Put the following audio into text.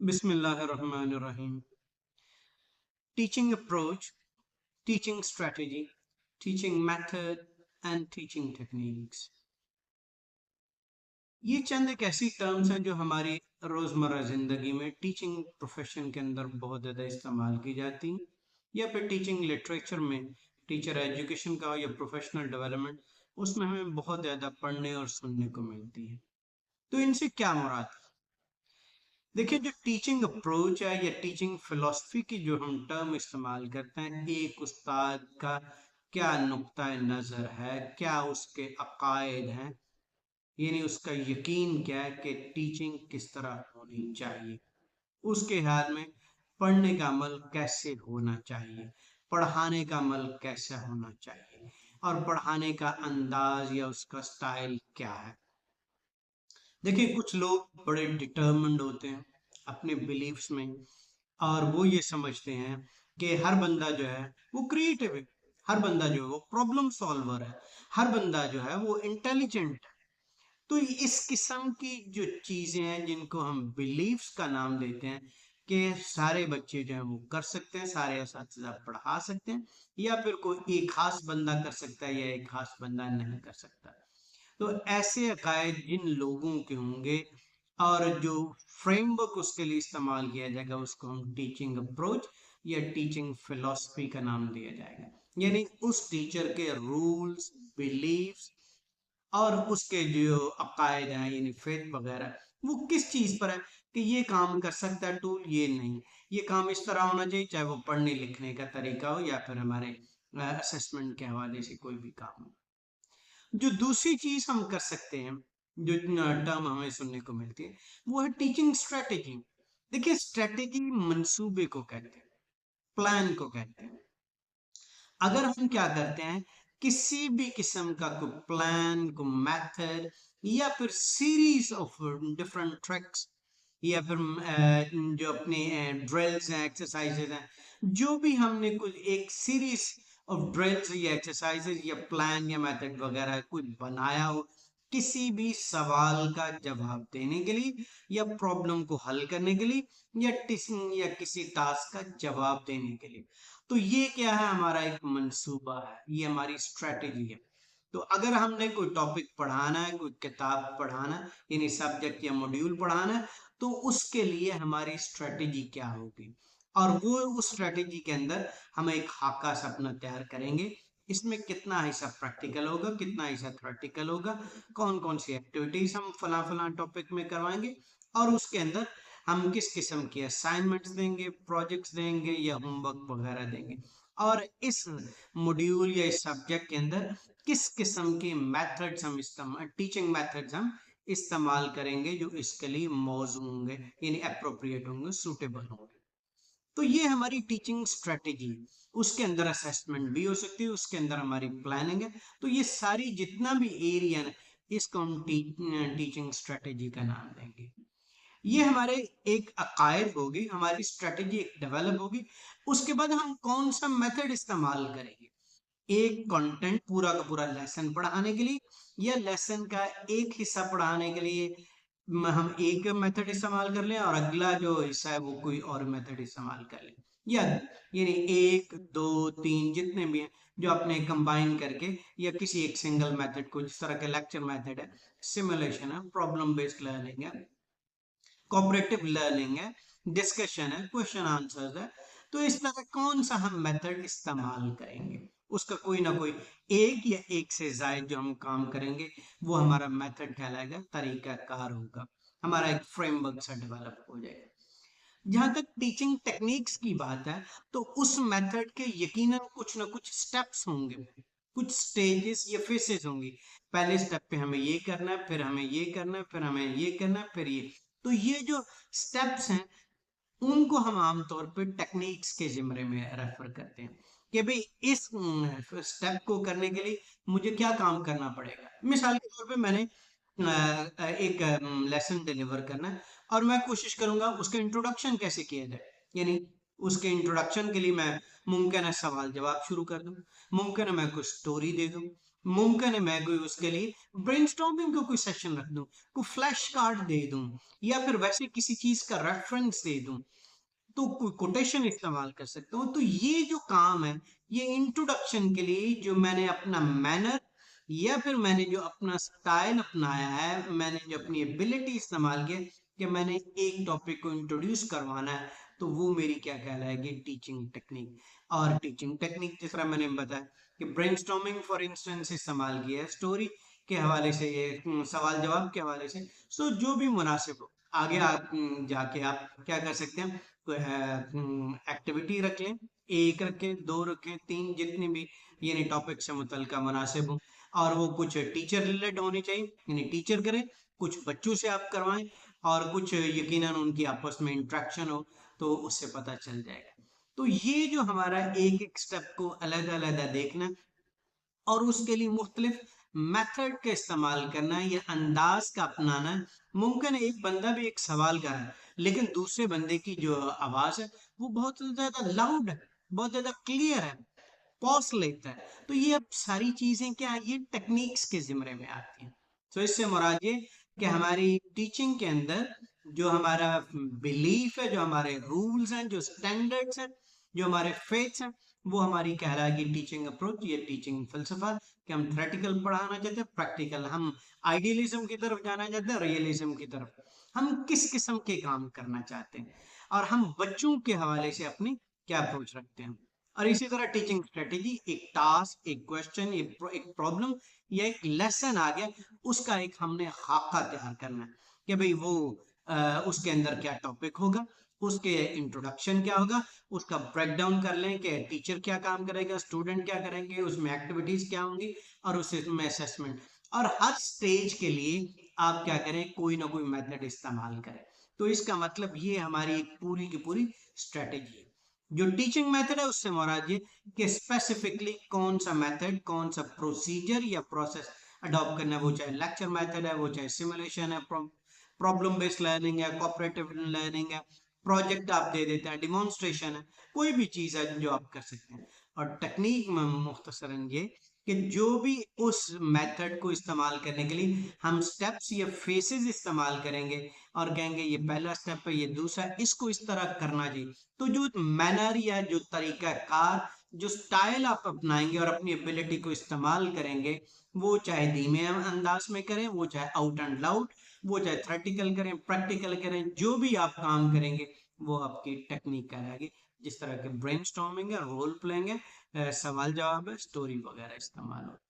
Bismillahirrahmanirrahim. Teaching approach, teaching strategy, teaching method and teaching techniques. ये चंद एक ऐसी terms हैं जो हमारी रोज़मर्रा ज़िंदगी में टीचिंग प्रोफेशन के अंदर बहुत ज़्यादा इस्तेमाल की जाती हैं, या फिर टीचिंग लिटरेचर में टीचर एजुकेशन का या प्रोफेशनल डेवलपमेंट उसमें हमें बहुत ज़्यादा पढ़ने और सुनने को मिलती है। तो इनसे क्या मुराद है? देखिए, जो टीचिंग अप्रोच है या टीचिंग फिलॉसफी की जो हम टर्म इस्तेमाल करते हैं, एक उस्ताद का क्या नुक्ता नज़र है, क्या उसके अकायद हैं, यानी उसका यकीन क्या है कि टीचिंग किस तरह होनी चाहिए, उसके हाल में पढ़ने का अमल कैसे होना चाहिए, पढ़ाने का अमल कैसा होना चाहिए, और पढ़ाने का अंदाज या उसका स्टाइल क्या है। देखिए, कुछ लोग बड़े डिटर्मिन्ड होते हैं अपने बिलीफ्स में, और वो ये समझते हैं कि हर बंदा जो है वो क्रिएटिव है, हर बंदा जो है वो प्रॉब्लम सॉल्वर है, हर बंदा जो है वो इंटेलिजेंट है। तो इस किस्म की जो चीजें हैं जिनको हम बिलीफ्स का नाम देते हैं कि सारे बच्चे जो है वो कर सकते हैं, सारे असातिज़ा पढ़ा सकते हैं, या फिर कोई एक खास बंदा कर सकता है या एक खास बंदा नहीं कर सकता। तो ऐसे अकायद जिन लोगों के होंगे और जो फ्रेमवर्क उसके लिए इस्तेमाल किया जाएगा, उसको हम टीचिंग अप्रोच या टीचिंग फिलॉसफी का नाम दिया जाएगा। यानी उस टीचर के रूल्स, बिलीफ्स और उसके जो अकायद हैं, यानी फेथ वगैरह, वो किस चीज़ पर है कि ये काम कर सकता है टूल, ये नहीं, ये काम इस तरह होना चाहिए, चाहे वो पढ़ने लिखने का तरीका हो या फिर हमारे असेसमेंट के हवाले से कोई भी काम हो। जो दूसरी चीज हम कर सकते हैं, जो टर्म हमें सुनने को मिलती है, वो है टीचिंग स्ट्रेटेजी। देखिए, स्ट्रेटेजी मंसूबे को कहते हैं, प्लान को कहते हैं। अगर हम क्या करते हैं, किसी भी किस्म का कोई प्लान, कोई मेथड, या फिर सीरीज ऑफ डिफरेंट ट्रिक्स, या फिर जो अपने ड्रिल्स हैं, एक्सरसाइजेज हैं, जो भी हमने कुछ एक सीरीज ऑफ ड्रिल्स या एक्सरसाइजेज या प्लान या मेथड वगैरह कोई बनाया हो, किसी भी सवाल का जवाब देने के लिए या प्रॉब्लम को हल करने के लिए या किसी टास्क का जवाब देने के लिए, तो ये क्या है, हमारा एक मंसूबा है, ये हमारी स्ट्रेटेजी है। तो अगर हमने कोई टॉपिक पढ़ाना है, कोई किताब पढ़ाना है, यानी सब्जेक्ट या मॉड्यूल पढ़ाना है, तो उसके लिए हमारी स्ट्रेटेजी क्या होगी, और वो उस स्ट्रेटेजी के अंदर हम एक खाका सपना तैयार करेंगे। इसमें कितना हिस्सा प्रैक्टिकल होगा, कितना हिस्सा थ्योरेटिकल होगा, कौन कौन सी एक्टिविटीज हम फला फला टॉपिक में करवाएंगे, और उसके अंदर हम किस किस्म के असाइनमेंट्स देंगे, प्रोजेक्ट्स देंगे या होमवर्क वगैरह देंगे, और इस मॉड्यूल या इस सब्जेक्ट के अंदर किस किस्म के मेथड्स हम इस्तेमाल, टीचिंग मेथड्स हम इस्तेमाल करेंगे जो इसके लिए मौजूद होंगे, यानी अप्रोप्रिएट होंगे, सूटेबल होंगे। तो ये हमारी टीचिंग स्ट्रेटेजी है। उसके अंदर असेसमेंट भी हो सकती है, उसके अंदर हमारी प्लानिंग है। तो ये सारी जितना भी एरिया है, इसको हम टीचिंग स्ट्रेटेजी का नाम देंगे। ये हमारे एक अकायद होगी, हमारी स्ट्रेटेजी एक डेवलप होगी। उसके बाद हम कौन सा मेथड इस्तेमाल करेंगे, एक कंटेंट पूरा का पूरा लेसन पढ़ाने के लिए, या लेसन का एक हिस्सा पढ़ाने के लिए हम एक मेथड इस्तेमाल कर लें और अगला जो हिस्सा है वो कोई और मेथड इस्तेमाल कर लें, या यानी एक दो तीन जितने भी हैं जो अपने कंबाइन करके, या किसी एक सिंगल मेथड को, जिस तरह के लेक्चर मेथड है, सिमुलेशन है, प्रॉब्लम बेस्ड लर्निंग है, कोऑपरेटिव लर्निंग है, डिस्कशन है, क्वेश्चन आंसर्स है। तो इस तरह कौन सा हम मेथड इस्तेमाल करेंगे, उसका कोई ना कोई एक या एक से ज्यादा जो हम काम करेंगे, वो हमारा मेथड कहलाएगा, तरीकाकार होगा, हमारा एक फ्रेमवर्क सा डेवलप हो जाएगा। जहां तक टीचिंग टेक्निक्स की बात है, तो उस मेथड के यकीनन कुछ ना कुछ स्टेप्स होंगे, कुछ स्टेजेस या फेसेस होंगी। पहले स्टेप पे हमें ये करना है, फिर हमें ये करना है, फिर हमें ये करना है, फिर ये। तो ये जो स्टेप्स हैं, उनको हम आमतौर पे टेक्निक्स के जिम्मे में रेफर करते हैं कि भाई इस स्टेप को करने के लिए मुझे क्या काम करना पड़ेगा। मिसाल के तौर पे मैंने एक लेसन डिलीवर करना है, और मैं कोशिश करूंगा उसका इंट्रोडक्शन कैसे किया जाए, यानी उसके इंट्रोडक्शन के लिए मैं मुमकिन है सवाल जवाब शुरू कर दूं, मुमकिन है मैं कुछ स्टोरी दे दूं, मुमकिन है मैं कोई उसके लिए ब्रेनस्टॉर्मिंग का कोई सेशन रख दूं, कोई फ्लैश कार्ड दे दूं, या फिर वैसे किसी चीज का रेफरेंस दे दूं, तो कोई कोटेशन इस्तेमाल कर सकता हूँ। तो ये जो काम है, ये इंट्रोडक्शन के लिए जो मैंने अपना मैनर या फिर मैंने जो अपना स्टाइल अपनाया है, मैंने जो अपनी एबिलिटी इस्तेमाल की है कि मैंने एक टॉपिक को इंट्रोड्यूस करवाना है, तो वो मेरी क्या कहलाएगी, टीचिंग टेक्निक। और टीचिंग टेक्निक जिस तरह मैंने बताया कि ब्रेनस्टॉर्मिंग फॉर इंस्टेंस इस्तेमाल किया है, स्टोरी के हवाले से, ये सवाल जवाब के हवाले से, सो जो भी मुनासिब हो। आगे आप जाके आप क्या कर सकते हैं, एक्टिविटी रख लें, एक रखें, दो रखें, तीन, जितनी भी यानी टॉपिक से मुतल्लिका मुनासिब हो। और वो कुछ टीचर रिलेटेड होनी चाहिए, यानी टीचर करें, कुछ बच्चों से आप करवाएं, और कुछ यकीनन उनकी आपस में इंट्रैक्शन हो, तो उससे पता चल जाएगा। तो ये जो हमारा एक एक स्टेप को अलग अलग देखना और उसके लिए मुख्तलिफ मेथड का इस्तेमाल करना है या अंदाज का अपनाना है। मुमकिन है एक बंदा भी एक सवाल कर रहा है, लेकिन दूसरे बंदे की जो आवाज है वो बहुत ज्यादा लाउड है, बहुत ज्यादा क्लियर है, पॉज लेता है। तो ये अब सारी चीजें क्या है, ये टेक्निक्स के जिम्मे में आती हैं। तो इससे मुराद ये कि हमारी टीचिंग के अंदर जो हमारा बिलीफ है, जो हमारे रूल्स हैं, जो स्टैंडर्ड्स हैं, जो हमारे फेथ्स हैं, वो हमारी कहलाएगी टीचिंग अप्रोच, ये टीचिंग फलसफा। कि हम थ्योरेटिकल पढ़ाना चाहते हैं, प्रैक्टिकल, हम आइडियलिज्म की तरफ जाना चाहते हैं, रियलिज्म की तरफ, हम किस किस्म के काम करना चाहते हैं, और हम बच्चों के हवाले से अपनी क्या अप्रोच रखते हैं। और इसी तरह टीचिंग स्ट्रेटेजी, एक टास्क, एक क्वेश्चन, एक प्रॉब्लम या एक लेसन आ गया, उसका एक हमने खाका तैयार करना है कि भाई वो उसके अंदर क्या टॉपिक होगा, उसके इंट्रोडक्शन क्या होगा, उसका ब्रेक डाउन कर लें कि टीचर क्या काम करेगा, स्टूडेंट क्या करेंगे, उसमें एक्टिविटीज क्या होंगी, और उसमें असेसमेंट। और हर स्टेज के लिए आप क्या करें, कोई ना कोई मेथड इस्तेमाल करें। तो इसका मतलब ये हमारी एक पूरी की पूरी स्ट्रेटेजी है। जो टीचिंग मेथड है उससे मुराद ये कि स्पेसिफिकली कौन सा मेथड, कौन सा प्रोसीजर या प्रोसेस अडॉप्ट करना है, वो चाहे लेक्चर मेथड है, वो चाहे सिमुलेशन है, प्रॉब्लम बेस्ड लर्निंग है, कोऑपरेटिव लर्निंग है, प्रोजेक्ट आप दे देते हैं, डिमॉन्स्ट्रेशन है, कोई भी चीज़ है जो आप कर सकते हैं। और टेक्निक में मुख्तसरन ये कि जो भी उस मेथड को इस्तेमाल करने के लिए हम स्टेप्स या फेसेस इस्तेमाल करेंगे और कहेंगे ये पहला स्टेप है, ये दूसरा, इसको इस तरह करना चाहिए। तो जो मैनर या जो तरीका कार, जो स्टाइल आप अपनाएंगे और अपनी एबिलिटी को इस्तेमाल करेंगे, वो चाहे धीमे अंदाज में करें, वो चाहे आउट एंड लाउड, वो चाहे थ्योरेटिकल करें, प्रैक्टिकल करें, जो भी आप काम करेंगे वो आपकी टेक्निक कहलाएगी। जिस तरह के ब्रेनस्टॉर्मिंग है, रोल प्लेइंग है, सवाल जवाब है, स्टोरी वगैरह इस्तेमाल हो।